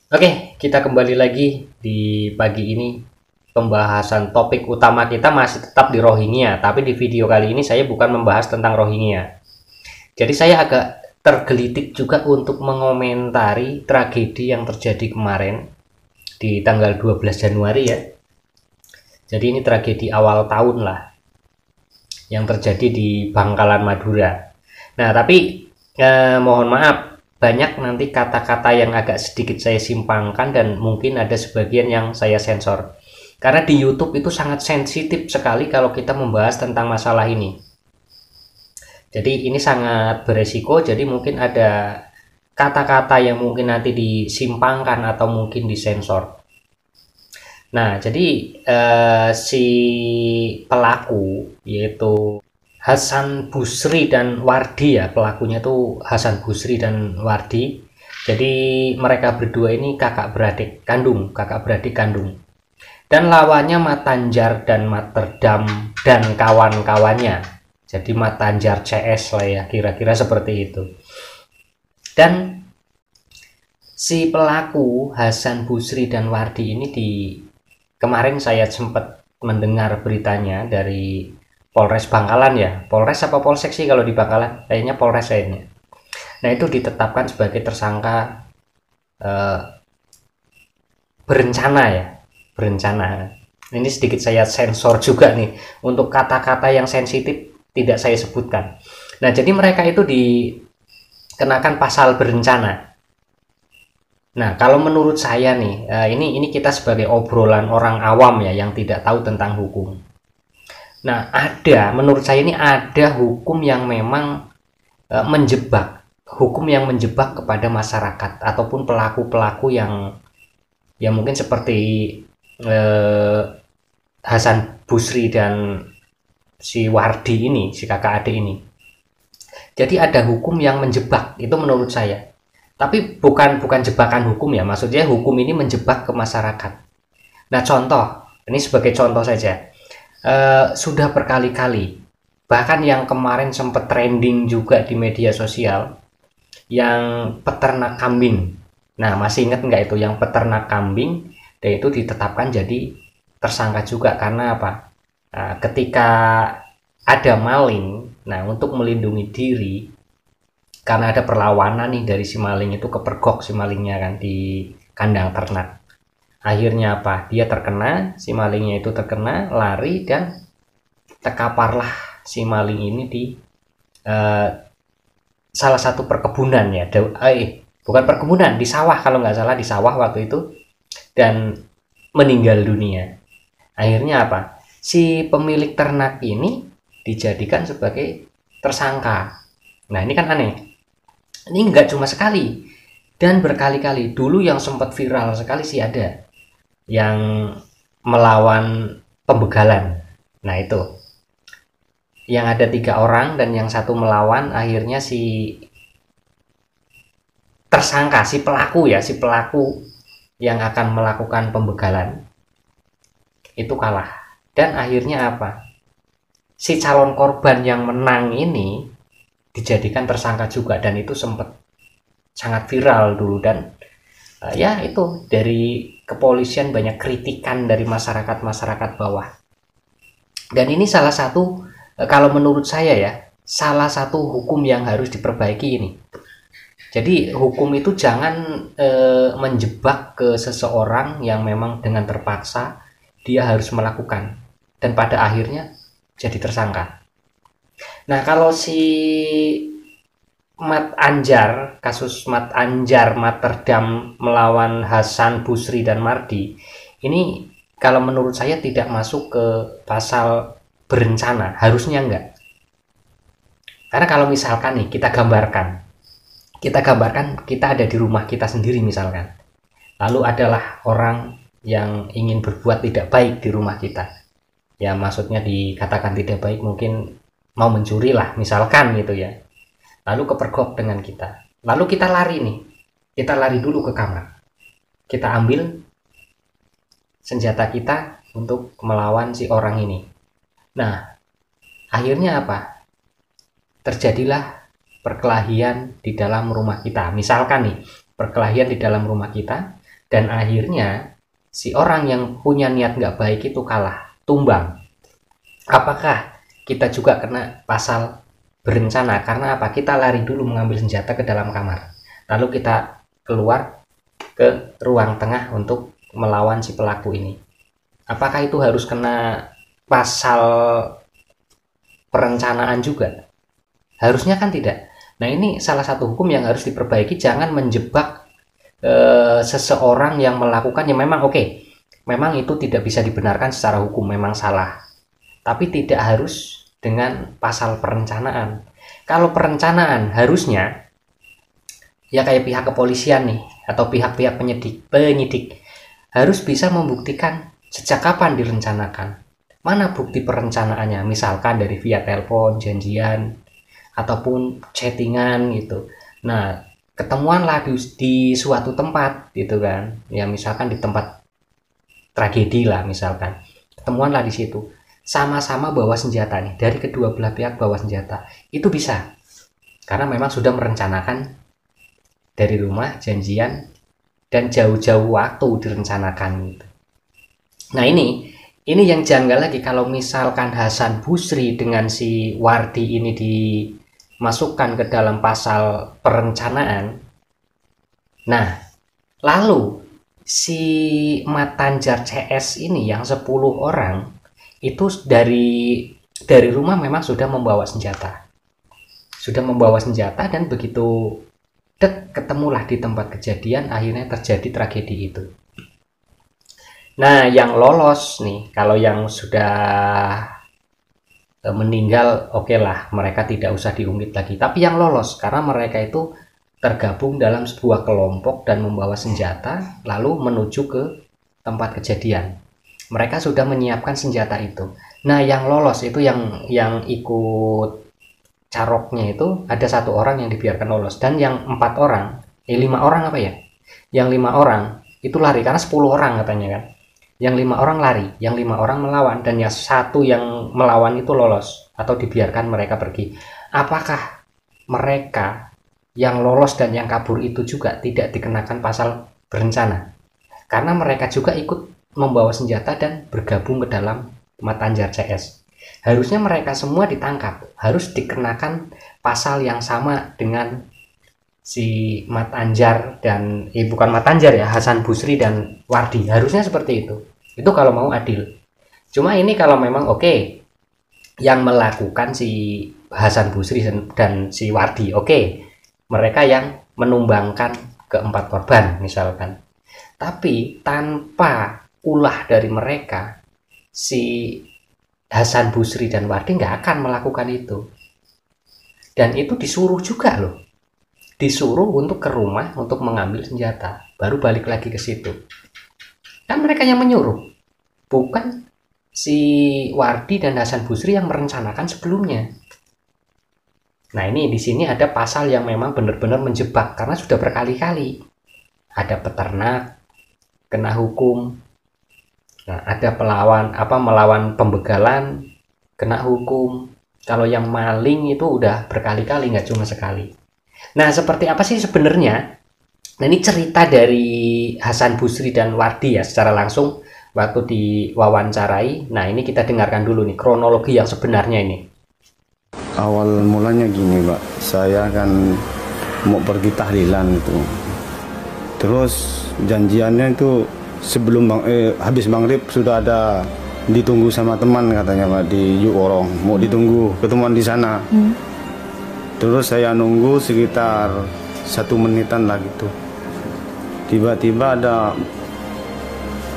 Oke, kita kembali lagi di pagi ini. Pembahasan topik utama kita masih tetap di Rohingya, tapi di video kali ini saya bukan membahas tentang Rohingya. Jadi saya agak tergelitik juga untuk mengomentari tragedi yang terjadi kemarin di tanggal 12 Januari ya. Jadi ini tragedi awal tahun lah yang terjadi di Bangkalan Madura. Nah, tapi mohon maaf, banyak nanti kata-kata yang agak sedikit saya simpangkan dan mungkin ada sebagian yang saya sensor. Karena di YouTube itu sangat sensitif sekali kalau kita membahas tentang masalah ini. Jadi ini sangat beresiko, jadi mungkin ada kata-kata yang mungkin nanti disimpangkan atau mungkin disensor. Nah, jadi si pelaku yaitu Hasan Busri dan Wardi ya, pelakunya tuh Hasan Busri dan Wardi. Jadi mereka berdua ini kakak beradik kandung. Dan lawannya Matanjar dan Materdam dan kawan-kawannya. Jadi Matanjar CS lah ya, kira-kira seperti itu. Dan si pelaku Hasan Busri dan Wardi ini kemarin saya sempat mendengar beritanya dari Polres Bangkalan ya. Polres apa Polsek sih kalau di Bangkalan? Kayaknya Polres kayaknya. Nah, itu ditetapkan sebagai tersangka eh, berencana ya. Berencana. Ini sedikit saya sensor juga nih untuk kata-kata yang sensitif tidak saya sebutkan. Nah, jadi mereka itu dikenakan pasal berencana. Nah, kalau menurut saya nih, ini kita sebagai obrolan orang awam ya yang tidak tahu tentang hukum. Nah, menurut saya ini ada hukum yang memang menjebak, hukum yang menjebak kepada masyarakat ataupun pelaku-pelaku yang mungkin seperti eh, Hasan Busri dan si Wardi ini, si kakak adik ini. Jadi ada hukum yang menjebak, itu menurut saya. Tapi bukan jebakan hukum ya, maksudnya hukum ini menjebak ke masyarakat. Nah, contoh, ini sebagai contoh saja. Sudah berkali-kali, bahkan yang kemarin sempat trending juga di media sosial, yang peternak kambing. Nah, masih ingat nggak itu yang peternak kambing? Dan itu ditetapkan jadi tersangka juga karena apa? Nah, ketika ada maling, nah untuk melindungi diri, karena ada perlawanan nih dari si maling itu kepergok si malingnya kan di kandang ternak. Akhirnya apa? Dia terkena, si malingnya itu terkena, lari dan terkaparlah si maling ini di eh, salah satu perkebunan ya. Bukan perkebunan, di sawah kalau nggak salah, di sawah waktu itu, dan meninggal dunia. Akhirnya apa? Si pemilik ternak ini dijadikan sebagai tersangka. Nah, ini kan aneh. Ini nggak cuma sekali dan berkali-kali. Dulu yang sempat viral sekali sih ada yang melawan pembegalan. Nah, itu yang ada 3 orang dan yang satu melawan, akhirnya si tersangka, si pelaku ya, si pelaku yang akan melakukan pembegalan itu kalah. Dan akhirnya apa? Si calon korban yang menang ini dijadikan tersangka juga dan itu sempat sangat viral dulu. Dan ya itu dari kepolisian banyak kritikan dari masyarakat bawah. Dan ini salah satu, kalau menurut saya ya, salah satu hukum yang harus diperbaiki ini. Jadi hukum itu jangan menjebak ke seseorang yang memang dengan terpaksa dia harus melakukan dan pada akhirnya jadi tersangka. Nah, kalau si kasus Mat Anjar Materdam melawan Hasan Busri dan Mardi, ini kalau menurut saya tidak masuk ke pasal berencana, harusnya enggak. Karena kalau misalkan nih kita gambarkan kita ada di rumah kita sendiri misalkan. Lalu adalah orang yang ingin berbuat tidak baik di rumah kita. Ya, maksudnya dikatakan tidak baik mungkin mau mencuri lah misalkan gitu ya. Lalu kepergok dengan kita. Lalu kita lari nih. Kita lari dulu ke kamar. Kita ambil senjata kita untuk melawan si orang ini. Nah, akhirnya apa? Terjadilah perkelahian di dalam rumah kita. Misalkan nih, perkelahian di dalam rumah kita. dan akhirnya si orang yang punya niat nggak baik itu kalah, tumbang. Apakah kita juga kena pasal berencana? Karena apa? Kita lari dulu mengambil senjata ke dalam kamar, lalu kita keluar ke ruang tengah untuk melawan si pelaku ini. Apakah itu harus kena pasal perencanaan juga? Harusnya kan tidak. Nah, ini salah satu hukum yang harus diperbaiki. Jangan menjebak seseorang yang melakukan yang memang memang itu tidak bisa dibenarkan secara hukum, memang salah. Tapi tidak harus dengan pasal perencanaan. Kalau perencanaan harusnya ya kayak pihak kepolisian nih atau pihak-pihak penyidik harus bisa membuktikan sejak kapan direncanakan. Mana bukti perencanaannya? Misalkan dari via telepon, janjian, ataupun chattingan gitu. Nah, ketemuanlah di suatu tempat gitu kan. Ya misalkan di tempat tragedi lah misalkan. Ketemuanlah di situ. Sama-sama bawa senjata nih. Dari kedua belah pihak bawa senjata. Itu bisa. Karena memang sudah merencanakan dari rumah, janjian, dan jauh-jauh waktu direncanakan gitu. Nah, ini yang janggal lagi kalau misalkan Hasan Basri dengan si Wardi ini dimasukkan ke dalam pasal perencanaan. Nah, lalu si Matanjar CS ini yang 10 orang itu dari rumah memang sudah membawa senjata. Sudah membawa senjata dan begitu ketemulah di tempat kejadian, akhirnya terjadi tragedi itu. Nah, yang lolos nih, kalau yang sudah meninggal, oke lah, mereka tidak usah diungkit lagi. Tapi yang lolos, karena mereka itu tergabung dalam sebuah kelompok dan membawa senjata, lalu menuju ke tempat kejadian. Mereka sudah menyiapkan senjata itu. Nah, yang lolos itu yang ikut caroknya itu ada 1 orang yang dibiarkan lolos, dan yang 5 orang apa ya? Yang 5 orang itu lari karena 10 orang katanya kan. Yang 5 orang lari, yang 5 orang melawan, dan yang 1 yang melawan itu lolos atau dibiarkan mereka pergi. Apakah mereka yang lolos dan yang kabur itu juga tidak dikenakan pasal berencana? Karena mereka juga ikut membawa senjata dan bergabung ke dalam Matanjar CS. Harusnya mereka semua ditangkap, harus dikenakan pasal yang sama dengan si Matanjar dan bukan Matanjar ya, Hasan Basri dan Wardi. Harusnya seperti itu. Itu kalau mau adil. Cuma ini kalau memang yang melakukan si Hasan Basri dan si Wardi, mereka yang menumbangkan ke-4 korban misalkan. Tapi tanpa ulah dari mereka, si Hasan Basri dan Wardi nggak akan melakukan itu. Dan itu disuruh juga loh. Disuruh untuk ke rumah untuk mengambil senjata, baru balik lagi ke situ. Kan mereka yang menyuruh, bukan si Wardi dan Hasan Basri yang merencanakan sebelumnya. Nah, ini di sini ada pasal yang memang benar-benar menjebak karena sudah berkali-kali. Ada peternak kena hukum. Nah, ada melawan pembegalan kena hukum. Kalau yang maling itu udah berkali-kali, nggak cuma sekali. Nah, seperti apa sih sebenarnya? Nah, ini cerita dari Hasan Basri dan Wardi ya secara langsung waktu diwawancarai. Nah, ini kita dengarkan dulu nih kronologi yang sebenarnya ini. Awal mulanya gini, Pak. Saya kan mau pergi tahlilan itu. Terus janjiannya itu sebelum habis maghrib sudah ada ditunggu sama teman katanya, Pak, di Yukorong. Mau ditunggu ketemuan di sana. Terus saya nunggu sekitar 1 menitan lah gitu. Tiba-tiba ada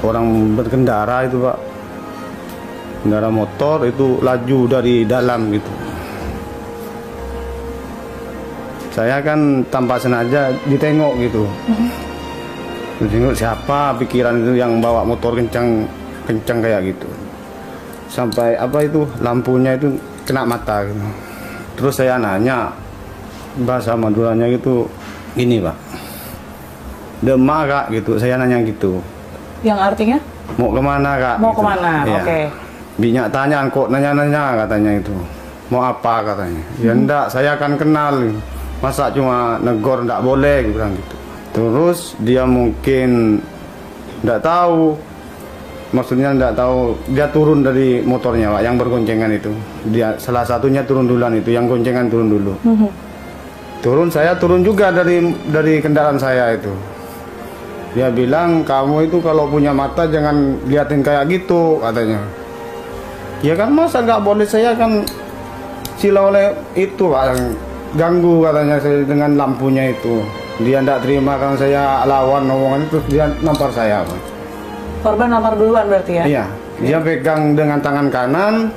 orang berkendara itu, Pak, kendaraan motor itu laju dari dalam gitu. Saya kan tanpa sengaja ditengok gitu. Ditengok siapa, pikiran itu yang bawa motor kencang kayak gitu. Sampai lampunya itu kena mata gitu. Terus saya nanya, bahasa Maduranya gitu, gini, Pak, Demak Kak gitu. Saya nanya gitu. Yang artinya? Mau kemana Kak? Mau gitu. kemana? Ya. Oke. Binyak tanya, kok nanya-nanya katanya itu. Mau apa katanya? Ya enggak, saya akan kenal. Masa cuma negor enggak boleh, bilang gitu. Terus dia mungkin Nggak tahu, maksudnya nggak tahu. Dia turun dari motornya Pak, yang bergoncengan itu. Dia salah satunya turun duluan itu, yang goncengan turun dulu. Turun, saya turun juga dari kendaraan saya itu. Dia bilang, kamu itu kalau punya mata jangan liatin kayak gitu, katanya. Ya kan, masa nggak boleh, saya kan sila oleh itu Pak, yang ganggu katanya saya dengan lampunya itu. Dia nggak terima kan saya lawan omongan itu, dia nampar saya Pak. Korban nampar duluan berarti ya? Iya, dia pegang dengan tangan kanan,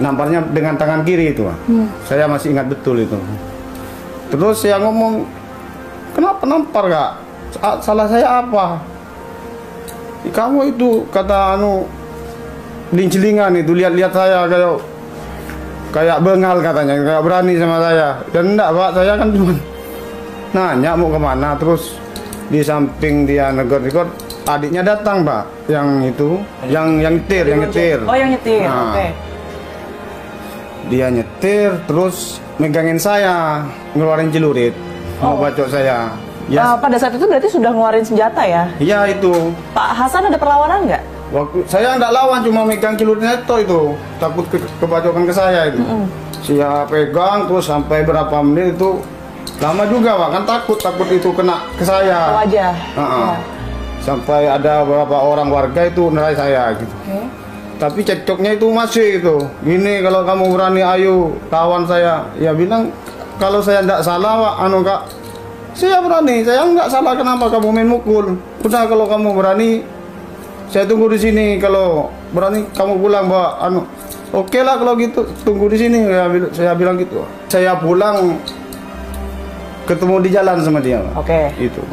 namparnya dengan tangan kiri itu Pak. Saya masih ingat betul itu. Terus saya ngomong, kenapa nampar Kak? Salah saya apa? Kamu itu kata lincelingan itu, lihat-lihat saya kayak bengal katanya, kayak berani sama saya. Dan enggak Pak, saya kan cuma nanya mau kemana. Terus di samping dia negor-negor, adiknya datang Pak, yang itu, yang nyetir. Oh, yang nyetir. Nah, Oke. dia nyetir terus megangin saya, ngeluarin celurit, mau bacok saya. Ya, Pada saat itu berarti sudah ngeluarin senjata ya? iya itu. Pak Hasan ada perlawanan nggak? Waktu saya nggak lawan, cuma megang celuritnya itu, takut kebacokan ke saya itu. Saya pegang terus sampai berapa menit itu, lama juga Pak, kan takut itu kena ke saya. Wajah. Ya. Sampai ada beberapa orang warga itu nerai saya gitu. Oke. Tapi cekcoknya itu masih gitu. Gini, kalau kamu berani ayo lawan saya. Ya bilang, kalau saya nggak salah Pak, Kak, saya berani, saya nggak salah, kenapa kamu main mukul? Udah, kalau kamu berani, saya tunggu di sini. Kalau berani kamu pulang Pak, oke lah kalau gitu, tunggu di sini. Saya bilang gitu. Saya pulang, ketemu di jalan sama dia Pak. Oke. Itu.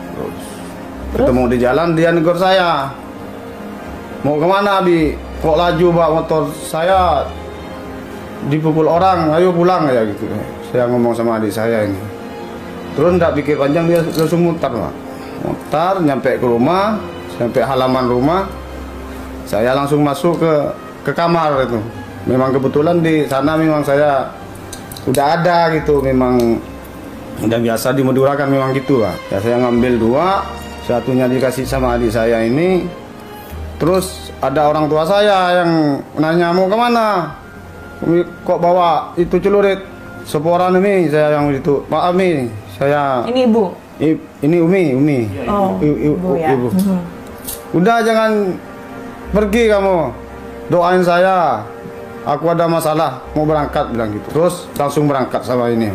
Ketemu di jalan, dia negor saya. Mau kemana Abi? Kok laju Pak motor saya, dipukul orang, ayo pulang ya gitu. Saya ngomong sama adik saya ini. Terus nggak pikir panjang, dia langsung mutar Pak. Mutar, nyampe ke rumah, sampai halaman rumah. Saya langsung masuk ke kamar itu. Memang kebetulan di sana memang saya udah ada gitu, memang udah biasa di Madura kan memang gitu Pak. Ya saya ngambil 2, satunya dikasih sama adik saya ini. Terus ada orang tua saya yang nanya, mau kemana? Kok bawa itu celurit? Seporan ini, saya yang itu. Pak Ami, saya. Ini ibu. Ini Umi. Oh, ibu ya. Ibu. Udah, jangan pergi kamu. Doain saya. Aku ada masalah, mau berangkat, bilang gitu. Terus langsung berangkat sama ini.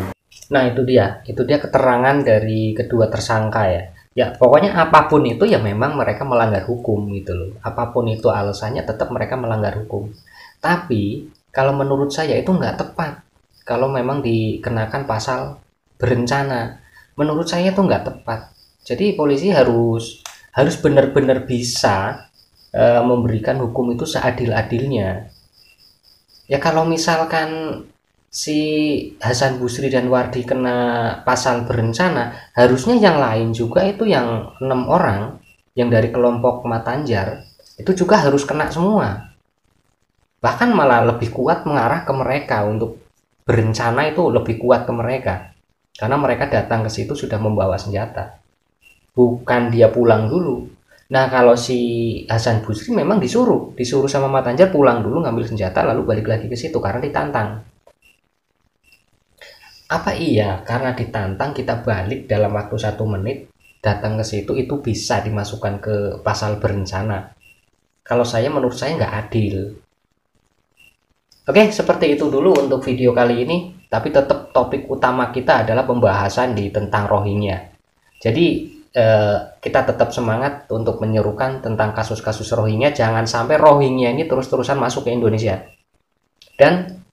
Nah, itu dia keterangan dari kedua tersangka ya. Ya, pokoknya apapun itu ya memang mereka melanggar hukum gitu loh. Apapun itu alasannya, tetap mereka melanggar hukum. Tapi kalau menurut saya itu nggak tepat. Kalau memang dikenakan pasal berencana, menurut saya itu nggak tepat. Jadi polisi harus benar-benar bisa memberikan hukum itu seadil-adilnya. Ya kalau misalkan si Hasan Busri dan Wardi kena pasal berencana, harusnya yang lain juga itu, yang 6 orang yang dari kelompok Matanjar itu juga harus kena semua. Bahkan malah lebih kuat mengarah ke mereka, untuk berencana itu lebih kuat ke mereka, karena mereka datang ke situ sudah membawa senjata, bukan dia pulang dulu. Nah, kalau si Hasan Busri memang disuruh sama Matanjar pulang dulu ngambil senjata lalu balik lagi ke situ karena ditantang. Apa iya karena ditantang kita balik dalam waktu 1 menit datang ke situ itu bisa dimasukkan ke pasal berencana? Kalau saya, menurut saya nggak adil. Oke, seperti itu dulu untuk video kali ini. Tapi tetap topik utama kita adalah pembahasan tentang Rohingya. Jadi kita tetap semangat untuk menyerukan tentang kasus-kasus Rohingya. Jangan sampai Rohingya ini terus-terusan masuk ke Indonesia. Dan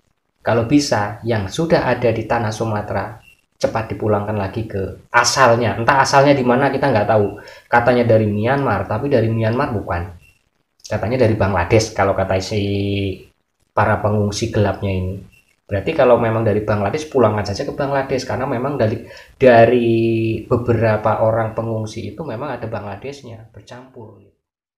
kalau bisa, yang sudah ada di tanah Sumatera cepat dipulangkan lagi ke asalnya. Entah asalnya di mana kita nggak tahu. Katanya dari Myanmar, tapi dari Myanmar bukan. Katanya dari Bangladesh kalau kata si para pengungsi gelapnya ini. Berarti kalau memang dari Bangladesh, pulang aja ke Bangladesh, karena memang dari beberapa orang pengungsi itu memang ada Bangladeshnya bercampur.